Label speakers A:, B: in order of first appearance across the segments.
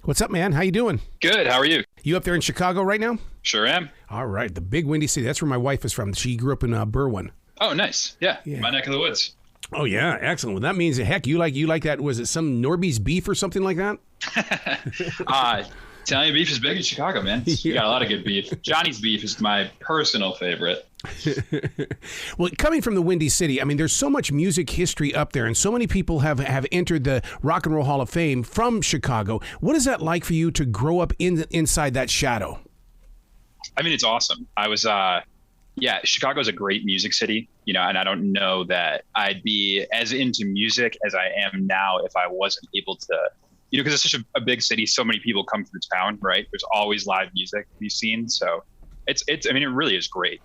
A: What's up, man? How you doing?
B: Good. How are you?
A: You up there in Chicago right now?
B: Sure am.
A: All right. The big windy city. That's where my wife is from. She grew up in Berwyn.
B: Oh, nice. Yeah. My neck of the woods.
A: Oh, yeah. Excellent. Well, that means, heck, you like that. Was it some Norby's beef or something like that?
B: Italian beef is big in Chicago, man. You got a lot of good beef. Johnny's beef is my personal favorite.
A: Well, coming from the Windy City, I mean, there's so much music history up there, and so many people have entered the Rock and Roll Hall of Fame from Chicago. What is that like for you to grow up inside that shadow?
B: I mean, it's awesome. I was, Chicago's a great music city, and I don't know that I'd be as into music as I am now if I wasn't able to, because it's such a big city. So many people come through town, right? There's always live music to be seen. So it really is great.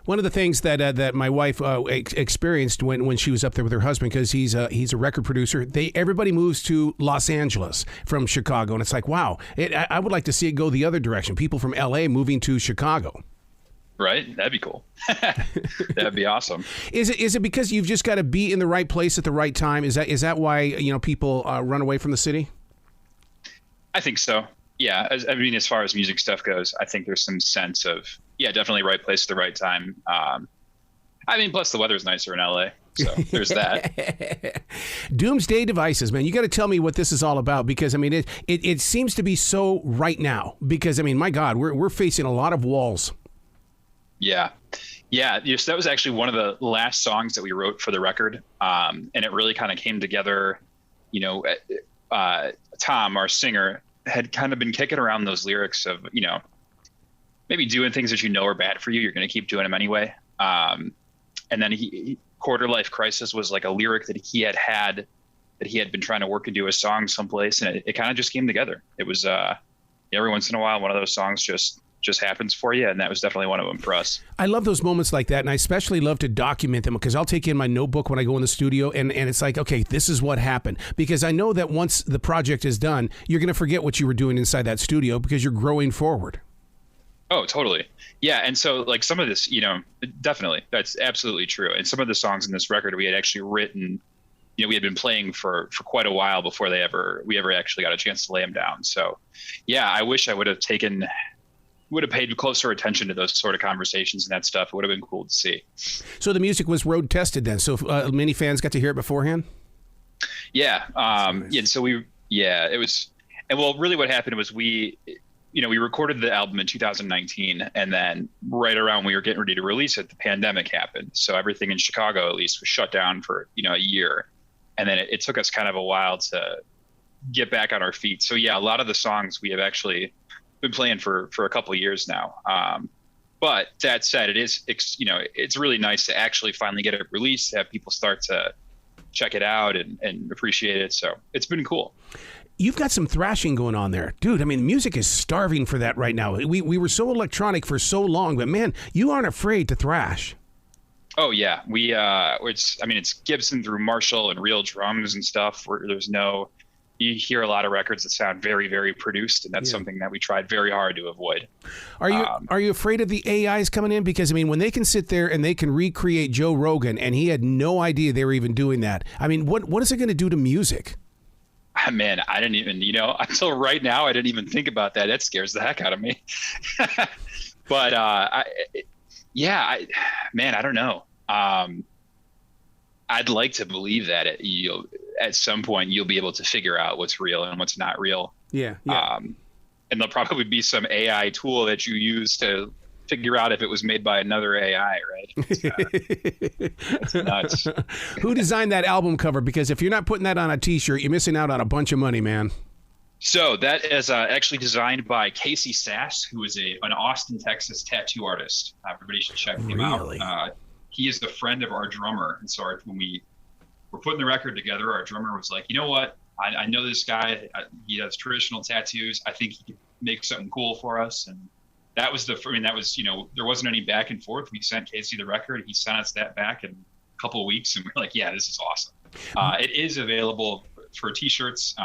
A: One of the things that my wife experienced when she was up there with her husband, because he's a record producer, everybody moves to Los Angeles from Chicago, and it's like, wow, I would like to see it go the other direction. People from LA moving to Chicago.
B: Right, that'd be cool. That'd be awesome.
A: Is it because you've just got to be in the right place at the right time? Is that why people run away from the city?
B: I think so. Yeah, as far as music stuff goes, I think there's some sense of definitely right place at the right time. Plus the weather's nicer in LA, so there's that.
A: Doomsday Devices, man, you got to tell me what this is all about, because it seems to be so right now. Because my God, we're facing a lot of walls. Yeah.
B: So that was actually one of the last songs that we wrote for the record, and it really kind of came together. Tom, our singer, had kind of been kicking around those lyrics of maybe doing things that are bad for you. You're going to keep doing them anyway. And then Quarter Life Crisis was like a lyric that he had been trying to work into a song someplace, and it kind of just came together. It was every once in a while one of those songs just happens for you, and that was definitely one of them for us.
A: I love those moments like that, and I especially love to document them, because I'll take in my notebook when I go in the studio, and it's like, okay, this is what happened, because I know that once the project is done, you're going to forget what you were doing inside that studio because you're growing forward.
B: Oh, totally. Yeah, and so like some of this, definitely, that's absolutely true. And some of the songs in this record we had actually written, we had been playing for quite a while before we ever actually got a chance to lay them down. So, yeah, I wish I would have paid closer attention to those sort of conversations and that stuff. It would have been cool to see.
A: So the music was road tested then. So many fans got to hear it beforehand.
B: Yeah. And so it was, and well, really what happened was we recorded the album in 2019, and then right around we were getting ready to release it, the pandemic happened. So everything in Chicago, at least, was shut down for, a year. And then it took us kind of a while to get back on our feet. So yeah, a lot of the songs we have actually been playing for a couple of years now. But that said, it's really nice to actually finally get it released, have people start to check it out and appreciate it. So it's been cool.
A: You've got some thrashing going on there, dude. Music is starving for that right now. We were so electronic for so long, but man, you aren't afraid to thrash.
B: Oh yeah, it's Gibson through Marshall and real drums and stuff. You hear a lot of records that sound very, very produced, and that's something that we tried very hard to avoid.
A: Are you afraid of the AIs coming in? Because when they can sit there and they can recreate Joe Rogan, and he had no idea they were even doing that. What is it going to do to music?
B: Man, I didn't even, until right now, I didn't even think about that. That scares the heck out of me. But I don't know. I'd like to believe that at some point you'll be able to figure out what's real and what's not real.
A: Yeah.
B: And there'll probably be some AI tool that you use to figure out if it was made by another AI, right? It's nuts.
A: Who designed that album cover? Because if you're not putting that on a T-shirt, you're missing out on a bunch of money, man.
B: So that is actually designed by Casey Sass, who is an Austin, Texas tattoo artist. Everybody should check him out. He is the friend of our drummer. And so when we were putting the record together, our drummer was like, you know what? I know this guy. He does traditional tattoos. I think he could make something cool for us. And that was there wasn't any back and forth. We sent Casey the record. He sent us that back in a couple of weeks, and we're like, yeah, this is awesome. It is available for T-shirts.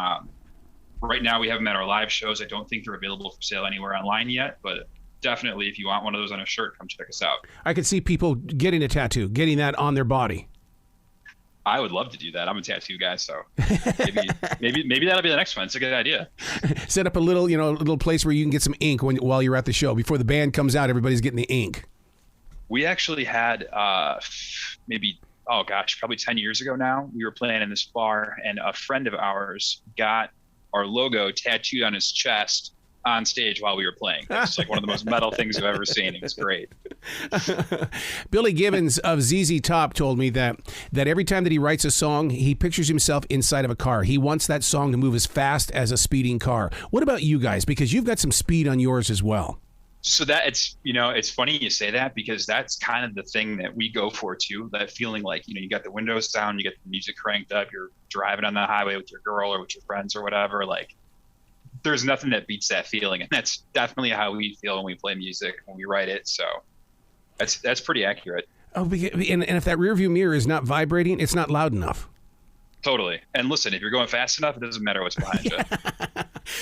B: Right now we have them at our live shows. I don't think they're available for sale anywhere online yet, but definitely if you want one of those on a shirt, come check us out.
A: I could see people getting a tattoo, getting that on their body.
B: I would love to do that. I'm a tattoo guy, so maybe that'll be the next one. It's a good idea.
A: Set up a little, little place where you can get some ink while you're at the show. Before the band comes out, everybody's getting the ink.
B: We actually had probably 10 years ago now. We were playing in this bar, and a friend of ours got our logo tattooed on his chest on stage while we were playing. It's like one of the most metal things I've ever seen. It was great.
A: Billy Gibbons of ZZ Top told me that every time that he writes a song, he pictures himself inside of a car. He wants that song to move as fast as a speeding car. What about you guys? Because you've got some speed on yours as well.
B: So that it's funny you say that, because that's kind of the thing that we go for too. That feeling like, you got the windows down, you get the music cranked up, you're driving on the highway with your girl or with your friends or whatever. Like, there's nothing that beats that feeling, and that's definitely how we feel when we play music, when we write it. So that's pretty accurate.
A: Oh, and if that rearview mirror is not vibrating, it's not loud enough.
B: Totally. And listen, if you're going fast enough, it doesn't matter what's behind you.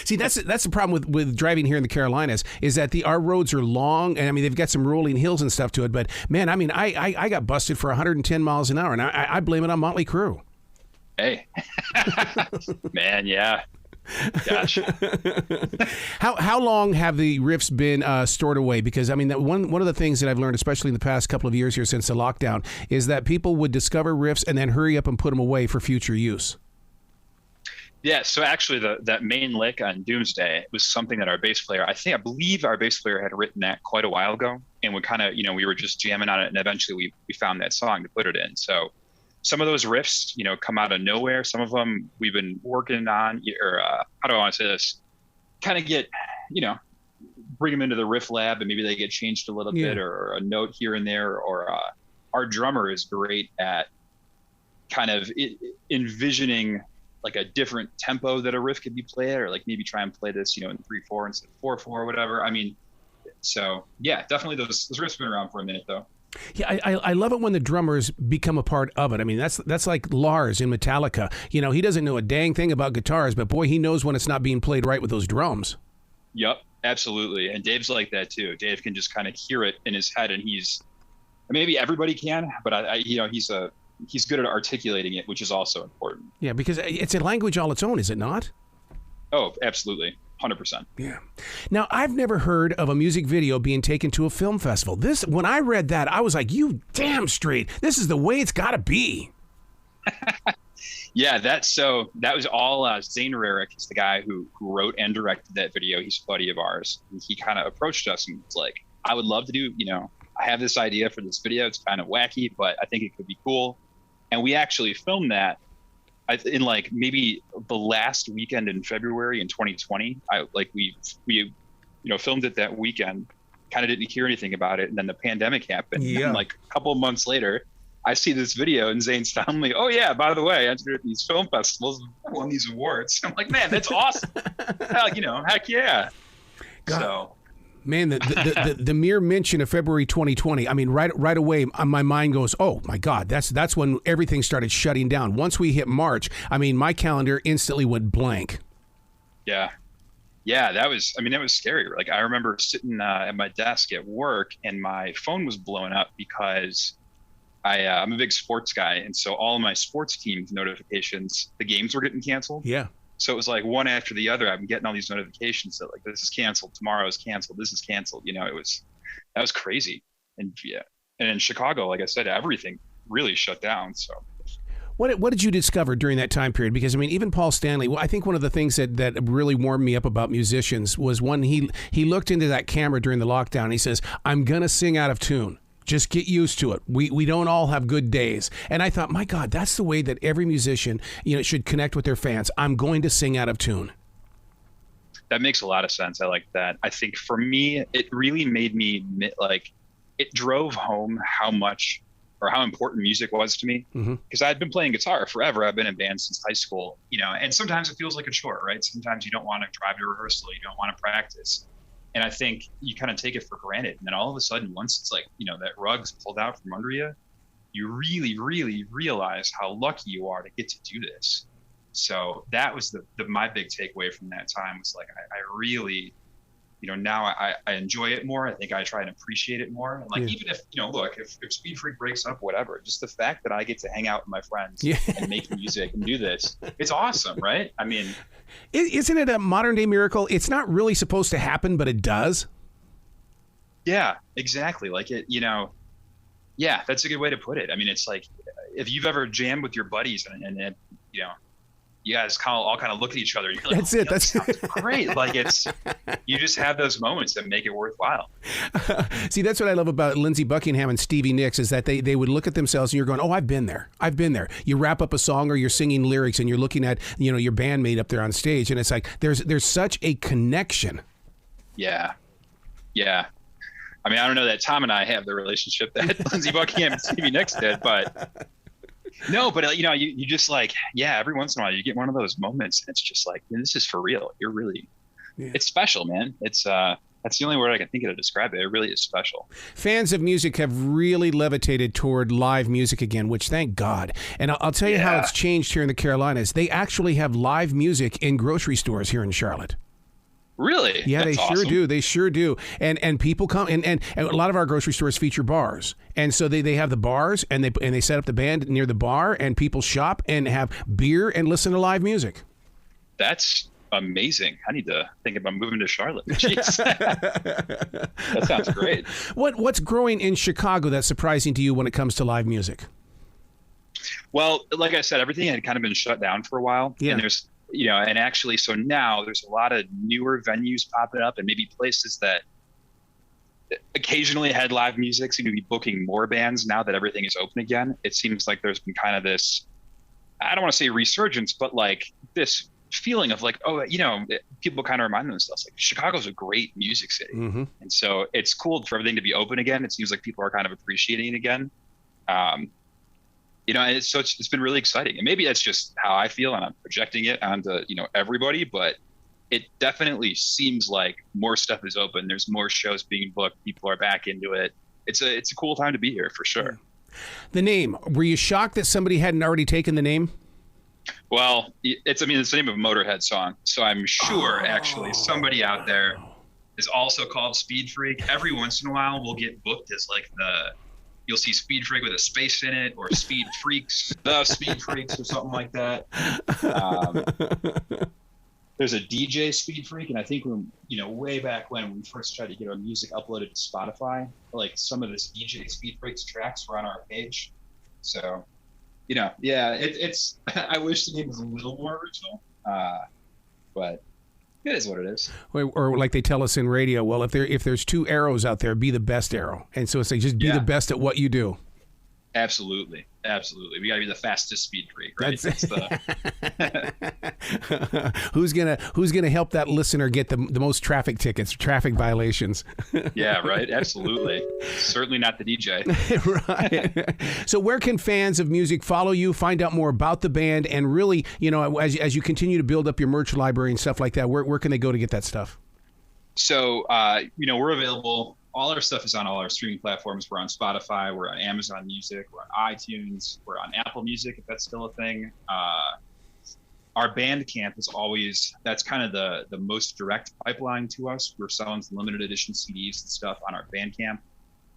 A: See, that's the problem with driving here in the Carolinas, is that our roads are long, and I mean they've got some rolling hills and stuff to it. But man, I mean I got busted for 110 miles an hour, and I blame it on Motley Crue.
B: Hey, man, yeah. Gosh.
A: How long have the riffs been stored away? Because I mean, one of the things that I've learned, especially in the past couple of years here since the lockdown, is that people would discover riffs and then hurry up and put them away for future use.
B: Yeah, so actually that main lick on Doomsday was something that our bass player, I believe our bass player had written that quite a while ago, and we kind of, we were just jamming on it, and eventually we found that song to put it in. So some of those riffs, come out of nowhere. Some of them we've been working on, or how do I want to say this? Kind of get, bring them into the riff lab, and maybe they get changed a little bit, or a note here and there. Or our drummer is great at kind of envisioning like a different tempo that a riff could be played at, or like maybe try and play this, in 3/4 instead of 4/4 or whatever. I mean, so yeah, definitely those riffs have been around for a minute though.
A: Yeah, I love it when the drummers become a part of it. I mean, that's like Lars in Metallica. He doesn't know a dang thing about guitars, but boy, he knows when it's not being played right with those drums.
B: Yep, absolutely. And Dave's like that too. Dave can just kind of hear it in his head, and maybe everybody can, but he's good at articulating it, which is also important.
A: Yeah, because it's a language all its own, is it not?
B: Oh, absolutely. 100%.
A: Yeah. Now, I've never heard of a music video being taken to a film festival. When I read that, I was like, you damn straight. This is the way it's got to be.
B: Yeah, that was all Zane Rerek is the guy who wrote and directed that video. He's a buddy of ours. And he kind of approached us and was like, I would love to do, I have this idea for this video. It's kind of wacky, but I think it could be cool. And we actually filmed that in like maybe the last weekend in February in 2020. We filmed it that weekend, kind of didn't hear anything about it. And then the pandemic happened.
A: Yeah.
B: And like a couple of months later, I see this video and Zane's telling me, oh yeah, by the way, I entered these film festivals and won these awards. I'm like, man, that's awesome. Heck yeah.
A: God.
B: So.
A: Man, the mere mention of February 2020, I mean, right away, my mind goes, oh, my God, that's when everything started shutting down. Once we hit March, I mean, my calendar instantly went blank.
B: Yeah. Yeah, that was scary. Like, I remember sitting at my desk at work, and my phone was blowing up because I'm a big sports guy. And so all of my sports teams notifications, the games were getting canceled.
A: Yeah.
B: So it was like one after the other. I'm getting all these notifications that like, this is canceled, tomorrow is canceled, this is canceled. That was crazy. And yeah, and in Chicago, like I said, everything really shut down. So
A: what did you discover during that time period? Because I mean, even Paul Stanley, I think one of the things that really warmed me up about musicians was when he looked into that camera during the lockdown. And he says, "I'm gonna sing out of tune. Just get used to it. We don't all have good days." And I thought, my God, that's the way that every musician, should connect with their fans. I'm going to sing out of tune.
B: That makes a lot of sense. I like that. I think for me, it really made me it drove home how much or how important music was to me. Because I'd been playing guitar forever. I've been in bands since high school, and sometimes it feels like a chore, right? Sometimes you don't want to drive to rehearsal. You don't want to practice. And I think you kind of take it for granted. And then all of a sudden, once it's like, that rug's pulled out from under you, you really, really realize how lucky you are to get to do this. So that was my big takeaway from that time was like, I really now I enjoy it more. I think I try and appreciate it more. And like, even if, look, if Speedfreak breaks up, whatever, just the fact that I get to hang out with my friends and make music and do this, it's awesome, right? I mean,
A: isn't it a modern day miracle? It's not really supposed to happen, but it does.
B: Yeah, exactly. Like it, yeah, that's a good way to put it. I mean, it's like, if you've ever jammed with your buddies and you guys all kind of look at each other. And you're like,
A: that's it. That's
B: great. Like you just have those moments that make it worthwhile.
A: See, that's what I love about Lindsey Buckingham and Stevie Nicks is that they would look at themselves and you're going, oh, I've been there. I've been there. You wrap up a song or you're singing lyrics and you're looking at, your bandmate up there on stage. And it's like, there's such a connection.
B: Yeah. Yeah. I mean, I don't know that Tom and I have the relationship that Lindsey Buckingham and Stevie Nicks did, but no, but you just like, every once in a while you get one of those moments and it's just like, this is for real. You're really, it's special, man. It's, that's the only word I can think of to describe it. It really is special.
A: Fans of music have really levitated toward live music again, which thank God. And I'll tell you how it's changed here in the Carolinas. They actually have live music in grocery stores here in Charlotte.
B: Really?
A: Yeah,
B: That's
A: they
B: awesome.
A: sure do. They sure do. And people come and a lot of our grocery stores feature bars. And so they have the bars and they set up the band near the bar and people shop and have beer and listen to live music.
B: That's amazing. I need to think about moving to Charlotte. Jeez. That sounds great.
A: What's growing in Chicago that's surprising to you when it comes to live music?
B: Well, like I said, everything had kind of been shut down for a while.
A: Yeah.
B: And there's and actually, so now there's a lot of newer venues popping up and maybe places that occasionally had live music seem to be booking more bands now that everything is open again. It seems like there's been kind of this, I don't want to say resurgence, but like this feeling of like, people kind of remind themselves like Chicago's a great music city. Mm-hmm. And so it's cool for everything to be open again. It seems like people are kind of appreciating it again. And it's been really exciting. And maybe that's just how I feel and I'm projecting it onto, everybody, but it definitely seems like more stuff is open. There's more shows being booked. People are back into it. It's a cool time to be here for sure.
A: The name, were you shocked that somebody hadn't already taken the name?
B: Well, it's the name of a Motorhead song. So I'm sure actually somebody out there is also called Speedfreak. Every once in a while we'll get booked as like you'll see Speedfreak with a space in it, or Speed Freaks, the Speed Freaks, or something like that. There's a DJ Speed Freak, and I think when way back when we first tried to get our music uploaded to Spotify, like some of this DJ Speed Freaks tracks were on our page. So, it's. I wish the name was a little more original, but it is what it is.
A: Or like they tell us in radio, well, if there's two arrows out there, be the best arrow. And so it's like, just be the best at what you do.
B: Absolutely. We got to be the fastest speed freak, right?
A: Who's gonna help that listener get the most traffic tickets, traffic violations?
B: Yeah, right. Absolutely. Certainly not the DJ.
A: Right. So where can fans of music follow you, find out more about the band, and really, as you continue to build up your merch library and stuff like that, where can they go to get that stuff?
B: So, we're available. All our stuff is on all our streaming platforms. We're on Spotify. We're on Amazon Music. We're on iTunes. We're on Apple Music, if that's still a thing. Our Bandcamp is that's kind of the most direct pipeline to us. We're selling some limited edition CDs and stuff on our Bandcamp.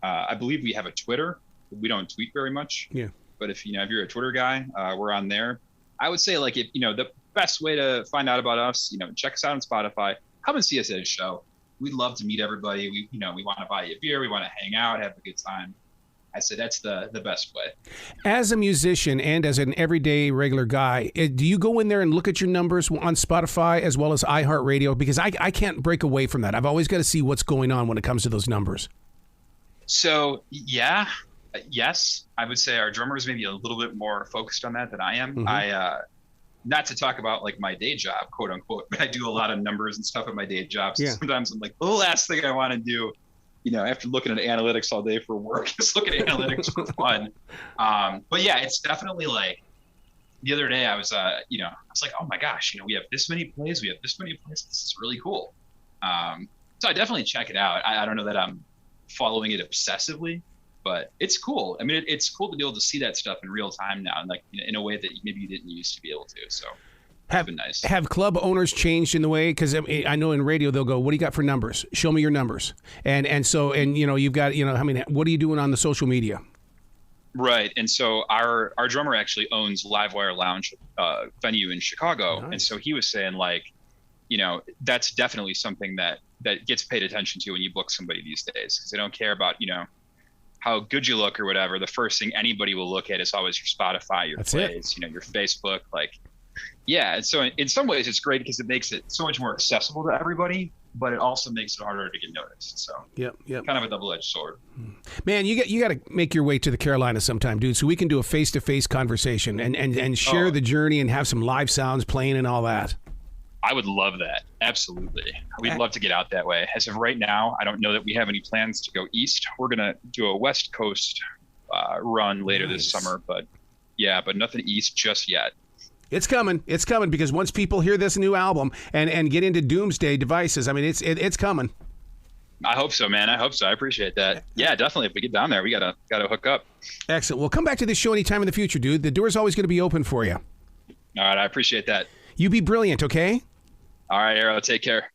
B: I believe we have a Twitter. We don't tweet very much.
A: Yeah.
B: But if you're a Twitter guy, we're on there. I would say like if the best way to find out about us, check us out on Spotify. Come and see us at a show. We'd love to meet everybody. We want to buy you a beer. We want to hang out, have a good time. I say that's the best way. As
A: a musician and as an everyday regular guy, do you go in there and look at your numbers on Spotify as well as iHeartRadio? Because I can't break away from that. I've always got to see what's going on when it comes to those numbers.
B: So, yes, I would say our drummer is maybe a little bit more focused on that than I am. Mm-hmm. Not to talk about like my day job, quote unquote, but I do a lot of numbers and stuff at my day job. So sometimes I'm like, the last thing I want to do, after looking at analytics all day for work, is look at analytics for fun. But yeah, it's definitely like the other day I was like, oh my gosh, we have this many plays. We have this many plays. This is really cool. So I definitely check it out. I don't know that I'm following it obsessively, but it's cool. I mean, it's cool to be able to see that stuff in real time now, and like in a way that maybe you didn't used to be able to. So It's been nice.
A: Have club owners changed in the way? Because I know in radio they'll go, "What do you got for numbers? Show me your numbers." And so you've got what are you doing on the social media?
B: Right, and so our drummer actually owns Livewire Lounge venue in Chicago, nice. And so he was saying that's definitely something that gets paid attention to when you book somebody these days, because they don't care about how good you look or whatever. The first thing anybody will look at is always your Spotify, your plays, your Facebook, Yeah, and so in some ways it's great because it makes it so much more accessible to everybody, but it also makes it harder to get noticed. So
A: yep.
B: Kind of a double-edged sword.
A: Man, you got to make your way to the Carolinas sometime, dude, so we can do a face-to-face conversation and share the journey and have some live sounds playing and all that.
B: I would love that. Absolutely. We'd love to get out that way. As of right now, I don't know that we have any plans to go east. We're going to do a West Coast run later this summer, but nothing east just yet.
A: It's coming. It's coming, because once people hear this new album and get into Doomsday Devices, I mean, it's coming.
B: I hope so, man. I hope so. I appreciate that. Yeah, definitely. If we get down there, we gotta hook up.
A: Excellent. Well, come back to this show anytime in the future, dude. The door's always going to be open for you.
B: All right. I appreciate that.
A: You be brilliant, okay?
B: All right, Arrow. Take care.